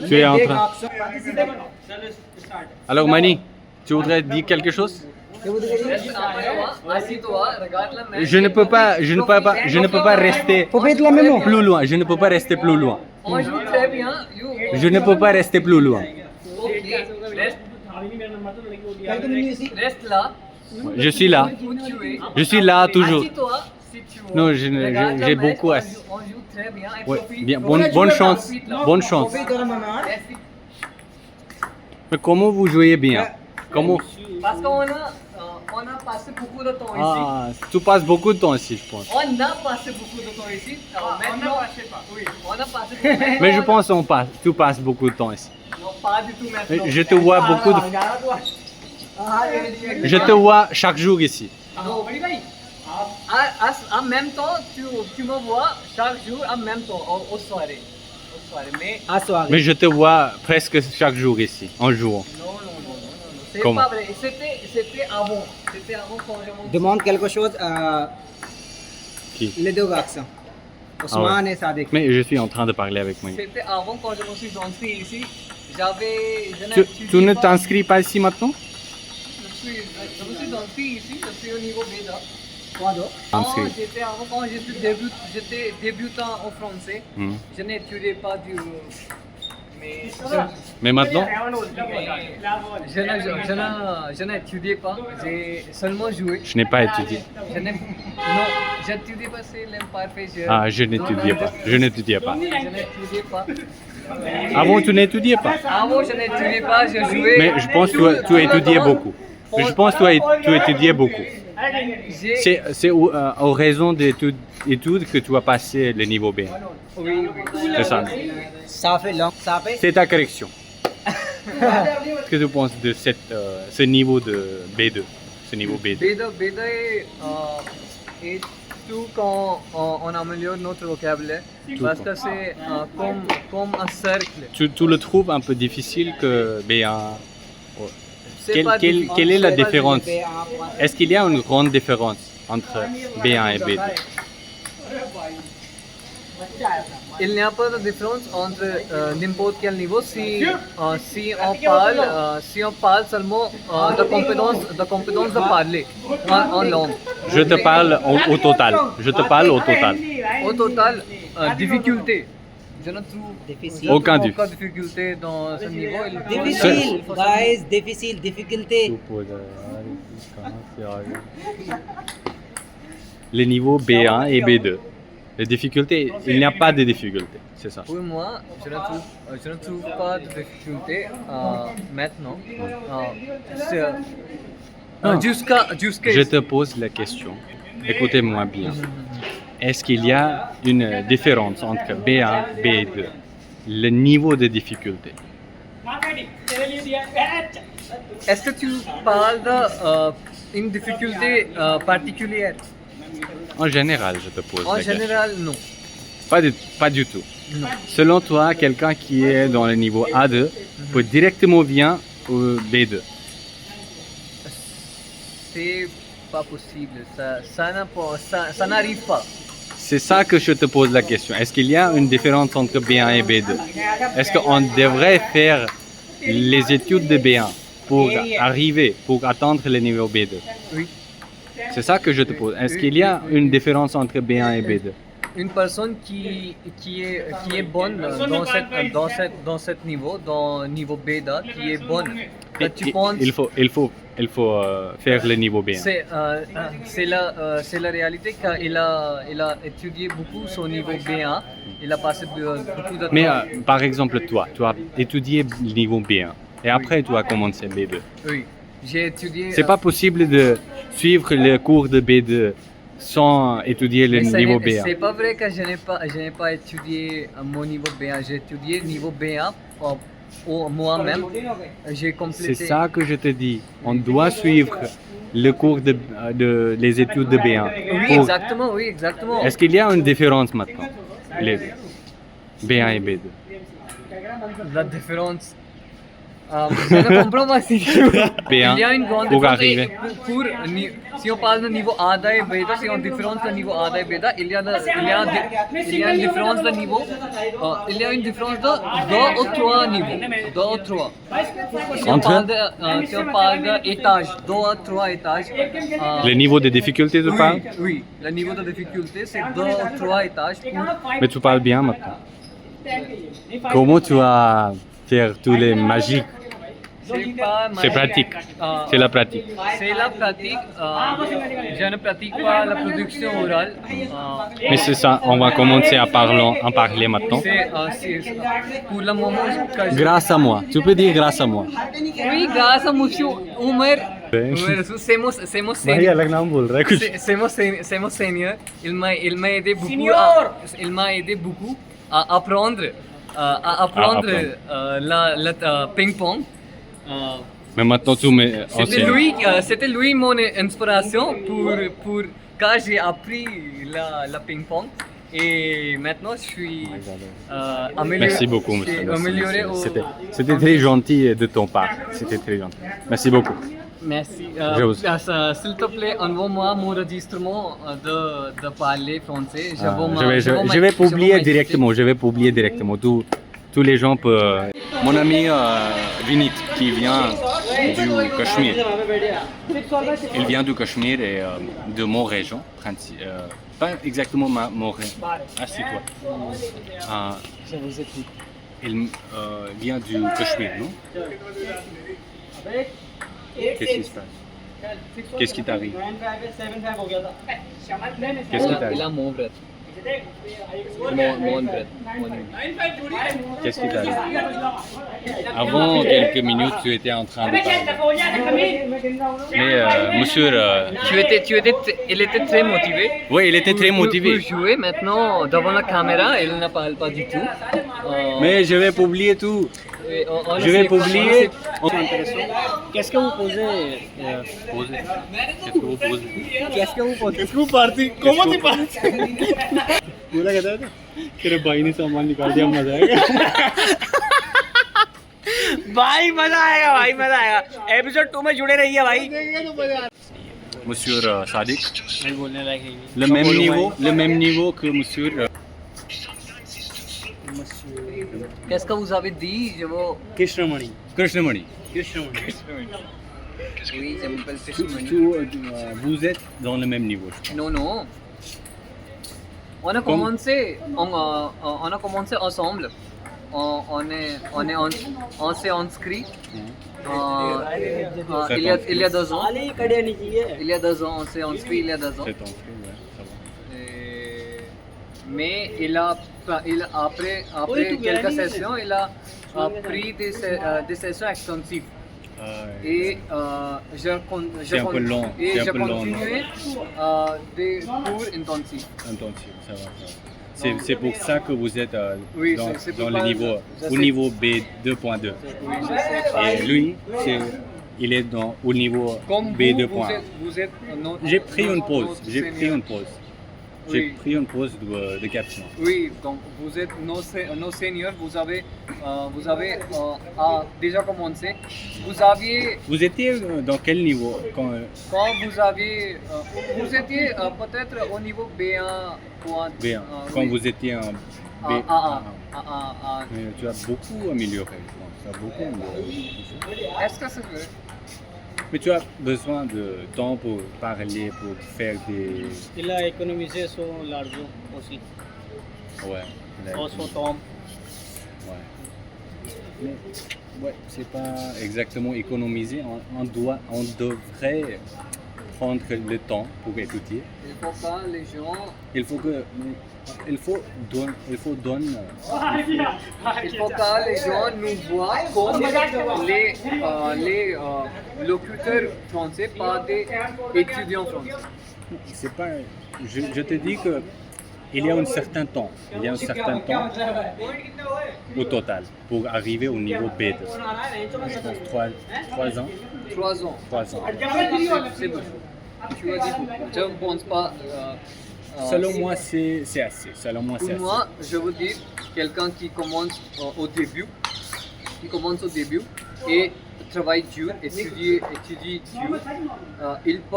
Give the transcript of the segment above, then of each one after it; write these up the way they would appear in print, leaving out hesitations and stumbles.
Tu es en train. Alors Mani, tu voudrais dire quelque chose? Je ne peux pas rester plus loin. Je ne peux pas rester plus loin. On joue très bien. Je ne peux pas rester plus loin. Ok, reste là. Je suis là. Où tu es. Je suis là toujours. Assis-toi si tu veux. Non, Regarde la j'ai match, beaucoup assis. On joue très bien. Et Ouais, profite. bien, bonne chance. Bonne chance. Merci. Mais comment vous jouez bien? Comment? Parce qu'on a passé beaucoup de temps ici. Ah, tu passes beaucoup de temps ici, je pense. On a passé beaucoup de temps ici. Maintenant, oui, on a passé beaucoup de temps. Mais je pense tu passes beaucoup de temps ici. Non, pas du tout maintenant. Je te vois beaucoup de... Je te vois chaque jour ici. Non. En même temps, tu me vois chaque jour en même temps, au soirée. Mais Mais je te vois presque chaque jour ici, en jouant. non. C'est Comment? pas vrai. C'était avant. C'était avant quand je montais. Demande quelque chose Qui? les deux garçons. Ousmane et Sadiq. Mais je suis en train de parler avec moi. C'était avant quand je me suis inscrit ici. Tu ne t'inscris pas ici maintenant? Je me suis inscrit ici, je suis au niveau B2. Quoi d'autre? Inscrit. J'étais avant quand j'étais débutant en français. Hmm. Je n'étudiais pas du. Mais Mais maintenant? je n'étudiais pas, j'ai seulement joué. Je n'ai pas étudié. Non, j'étudiais pas, c'est l'imparfait. Ah, je n'étudiais pas. Je n'étudiais pas. Je n'étudiais pas. Avant, tu n'étudiais pas. Avant, je n'étudiais pas, je jouais. Mais je pense que tu étudiais beaucoup. Mais je pense que tu étudiais beaucoup. C'est aux raisons d'études que tu as passé le niveau B. Oui. C'est ça. Ça fait long. Ça fait. C'est ta correction. Qu'est-ce que tu penses de ce niveau de B2? Ce niveau B2. B2 est tout quand on améliore notre vocabulaire. Parce que c'est comme un cercle. Tu le trouves un peu difficile que B1? C'est pas difficile. Quelle est la C'est pas différence? difficile. Est-ce qu'il y a une grande différence entre B1 et B2? Il n'y a pas de différence entre n'importe quel niveau si on parle seulement de compétence de parler en langue. Je te parle au total. Je te parle au total. Au total, difficulté. Je ne trouve Difficile. Aucun difficulté dans ce niveau. Difficile, guys. Difficile, difficulté. Les niveaux B1 et B2. Les difficultés, il n'y a pas de difficultés, c'est ça. Pour moi, je ne trouve pas de difficulté maintenant. Jusqu'à Je te pose la question, écoutez-moi bien. Est-ce qu'il y a une différence entre B1 et B2? Le niveau de difficulté. Est-ce que tu parles d'une difficulté particulière? En général, je te pose En la question. général, non. Pas du tout. Non. Selon toi, quelqu'un qui est dans le niveau A2 peut directement venir au B2. C'est pas possible. Ça n'arrive pas. C'est ça que je te pose la question. Est-ce qu'il y a une différence entre B1 et B2? Est-ce qu'on devrait faire les études de B1 pour atteindre le niveau B2? Oui. C'est ça que je te pose. Est-ce qu'il y a une différence entre B1 et B2? Une personne qui est bonne dans ce niveau, dans le niveau B2, qui est bonne. Que tu penses, Il faut faire le niveau B1. c'est la réalité qu'il a étudié beaucoup son niveau B1. Il a passé beaucoup de temps. Mais par exemple, toi, tu as étudié le niveau B1 et après tu as commencé B2. Oui, j'ai étudié. C'est pas possible de suivre le cours de B2 sans étudier le niveau B1. C'est pas vrai que je n'ai pas étudié mon niveau B1. J'ai étudié le niveau B1 moi-même. J'ai complété. C'est ça que je te dis. On doit suivre le cours les études de B1. Oui, exactement. Est-ce qu'il y a une différence maintenant, les B1 et B2? La différence. Je ne comprends pas si Bien, il y a une grande pour différence. arriver. Si on parle de niveau Ada et Beta, si on différence de niveau Ada et Beta, il y a une différence de niveau. Il y a une différence de 2 ou 3 niveaux. 2 ou 3. Si on Entre parle d'étage, 2 ou 3 étages. Le niveau de difficulté, tu parles? Oui, le niveau de difficulté, c'est 2 ou 3 étages. Mais tu parles bien maintenant. Comment tu vas faire tous les magiques? C'est pratique. C'est la pratique. C'est la pratique. Je ne pratique pas la production orale. Mais c'est ça, on va commencer à parler maintenant. C'est pour le moment que je... Grâce à moi. Tu peux dire grâce à moi. Oui, grâce à monsieur Omer. C'est mon भाई senior. अलग नाम बोल रहा है कुछ C'est mon senior. Il m'a aidé beaucoup. Il m'a aidé beaucoup à apprendre la ping-pong. Mais maintenant tu me C'était lui mon inspiration pour quand j'ai appris la ping-pong. Et maintenant, je suis amélioré. Merci beaucoup, monsieur. Je suis amélioré au... C'était très gentil de ton part. C'était très gentil. Merci beaucoup. Merci. Je vous- S'il te plaît, envoie-moi mon enregistrement de parler français. Je vais publier directement. Je vais publier directement. Tous les gens peuvent. Mon ami Vinit qui vient du Cachemire. Il vient du Cachemire et de mon région. Pas exactement mon région. Assieds-toi. Je vous écoute. Il vient du Cachemire, non? Qu'est-ce qui se passe? Qu'est-ce qui t'arrive? Qu'est-ce qui t'arrive? Il a mon breath. Mon breath. Qu'est-ce qui t'arrive? Avant quelques minutes, tu étais en train de parler. Mais monsieur, Il était très motivé. oui, il était très Pour motivé. jouer maintenant devant la caméra, il ne parle pas du tout. Mais je vais publier tout. On Je vais sait pas- publier. Qu'est-ce que vous posez Qu'est-ce que vous posez? Qu'est-ce que vous posez इसको पार्टी कोमो की पार्टी बोला कहता है तेरे भाई ने सामान निकाल दिया मजा आएगा भाई मजा आएगा एपिसोड 2 में जुड़े रहिए भाई Monsieur Sadik, मैं बोलने लायक है le même niveau que monsieur Qu'est-ce que vous avez dit? Krishnamani Krishnamani. Oui, je m'appelle Krishna. Vous êtes dans le même niveau, je pense. Non. On a commencé ensemble. On s'est inscrit. Il y a 2 ans. Il y a 2 ans, on s'est inscrit il y a 2 ans. C'est ton frère, ouais, ça va. Mais après quelques sessions, il a pris des sessions extensives. Et C'est un peu long, Et c'est un j'ai peu long, continué des cours intensifs. Intensif, ça va. C'est pour ça que vous êtes Oui, dans, c'est dans pour le ça- niveau, je au sais. niveau B2.2. Oui, je sais. Et lui, il est au niveau Comme B2. vous êtes notre- J'ai pris une pause. notre J'ai pris senior. une pause. J'ai Oui. pris une pause de caption. Oui, donc vous êtes nos seniors, vous avez déjà commencé. Vous étiez dans quel niveau quand, Quand vous étiez peut-être au niveau B1. B1, quand oui. vous étiez en B. A. Mais tu as beaucoup amélioré, je pense. Tu as beaucoup amélioré. Est-ce que c'est vrai? Mais tu as besoin de temps pour parler, pour faire des. Il a économisé son l'argent aussi. Ouais. là, Son temps. Ouais. Mais ouais, c'est pas exactement économiser. On devrait prendre le temps pour écouter. Il faut pas les gens. Il faut que. Il faut donner. Il faut que les gens nous voient comme les locuteurs français, pas des étudiants français. C'est pas. Je te dis que il y a un certain temps. Il y a un certain temps au total pour arriver au niveau B2. Je pense 3 ans. 3 ans. 3 ans. C'est bon. Tu as dit beaucoup. Je ne pense pas. Selon moi, c'est assez. Selon moi, c'est Pour assez. moi, je veux dire, quelqu'un qui commence au début, et travaille dur, étudie dur, il peut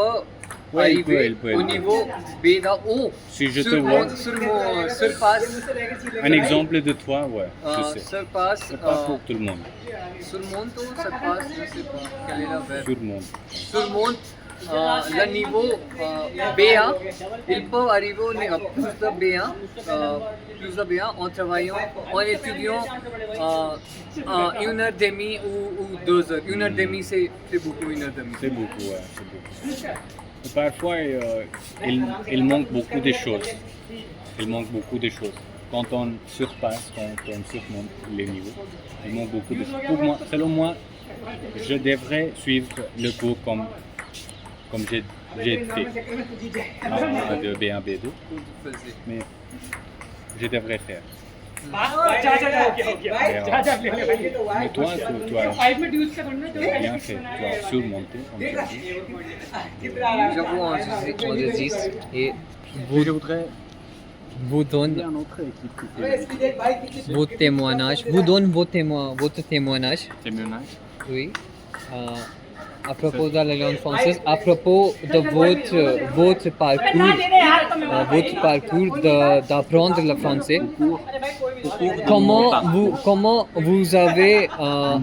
Ouais, il arriver peut, au niveau B1 ou Si je te vois surpasse, un exemple de toi, ouais, je sais. surpasse, C'est pas pour tout le monde. surmonte ou surpasse, je sais pas quel est le verbe. Tout le monde. Surmonte le niveau B1, il peut arriver au plus de B1 en travaillant, en étudiant 1h30 ou 2 heures. 1h30 c'est beaucoup, 1h30. C'est beaucoup, ouais, c'est beaucoup. Et parfois, il manque beaucoup de choses. Il manque beaucoup de choses. Quand on surpasse, quand on surmonte les niveaux, il manque beaucoup de choses. Pour moi, selon moi, je devrais suivre le cours comme j'ai fait de B1, B2, mais je devrais faire. Mais toi, tu as bien fait, tu as surmonté, comme tu as dit. J'avoue, enregistre et Je voudrais vous donne un autre équipe qui fait vos témoignages, votre témoignage, témoignage. oui, à propos de la langue française, à propos de votre parcours d'apprendre le français. Comment vous avez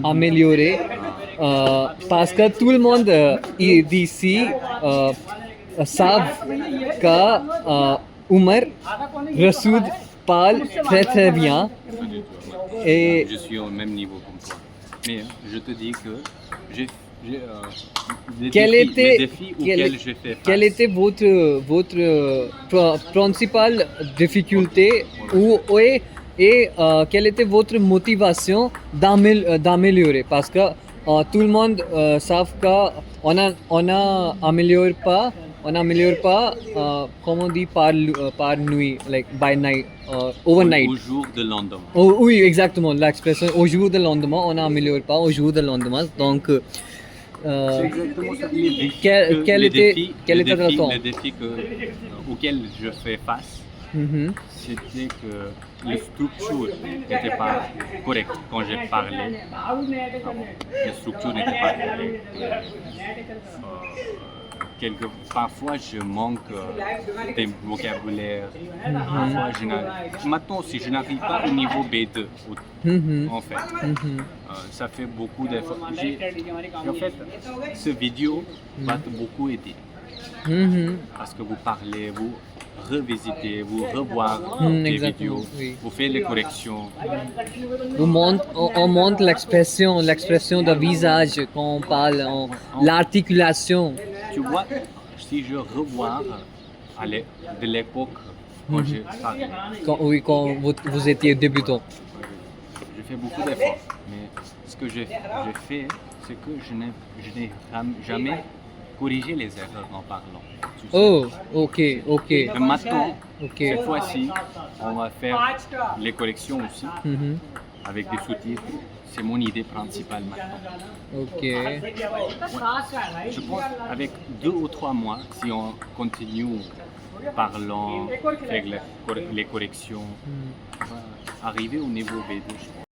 amélioré parce que tout le monde d'ici savent que Umar Rasoud parle très bien. Et Je suis au même niveau comme toi. Mais je te dis que j'ai les défis auxquels j'ai fait face. quelle était votre principale difficulté et quelle était votre motivation d'améliorer? Parce que tout le monde savent qu'on n'améliore pas, comme on dit, par nuit, like by night, overnight. Au jour de lendemain. Oh, oui, exactement, l'expression au jour de lendemain, on n'améliore pas au jour de lendemain. Donc, C'est exactement ça. Les défis quel était le temps? Les défis auxquels je fais face, Mhm. c'était que les structures n'étaient pas correctes quand j'ai parlé. Les structures n'étaient pas correctes. Parfois, je manque des vocabulaires. Parfois, maintenant, si je n'arrive pas au niveau B2, Mhm. en fait, Mhm. ça fait beaucoup d'efforts. En fait, ce vidéo va te beaucoup aider. Mhm. Parce que vous parlez, vous revisitez, vous revoir des exactement, vidéos, oui. vous faites les corrections. On montre l'expression de visage quand on parle, l'articulation. Tu vois, si je revois de l'époque quand j'ai parlé, Quand vous étiez débutant. je fais beaucoup d'efforts. Mais ce que j'ai fait, c'est que je n'ai jamais corrigé les erreurs en parlant. Tu sais. Oh, ok. Mais maintenant, Ok. cette fois-ci, on va faire les corrections aussi Mhm. avec des sous-titres. C'est mon idée principale maintenant. Ok. Je pense avec 2 ou 3 mois, si on continue parlant, faire les corrections, on va arriver au niveau B2, je pense.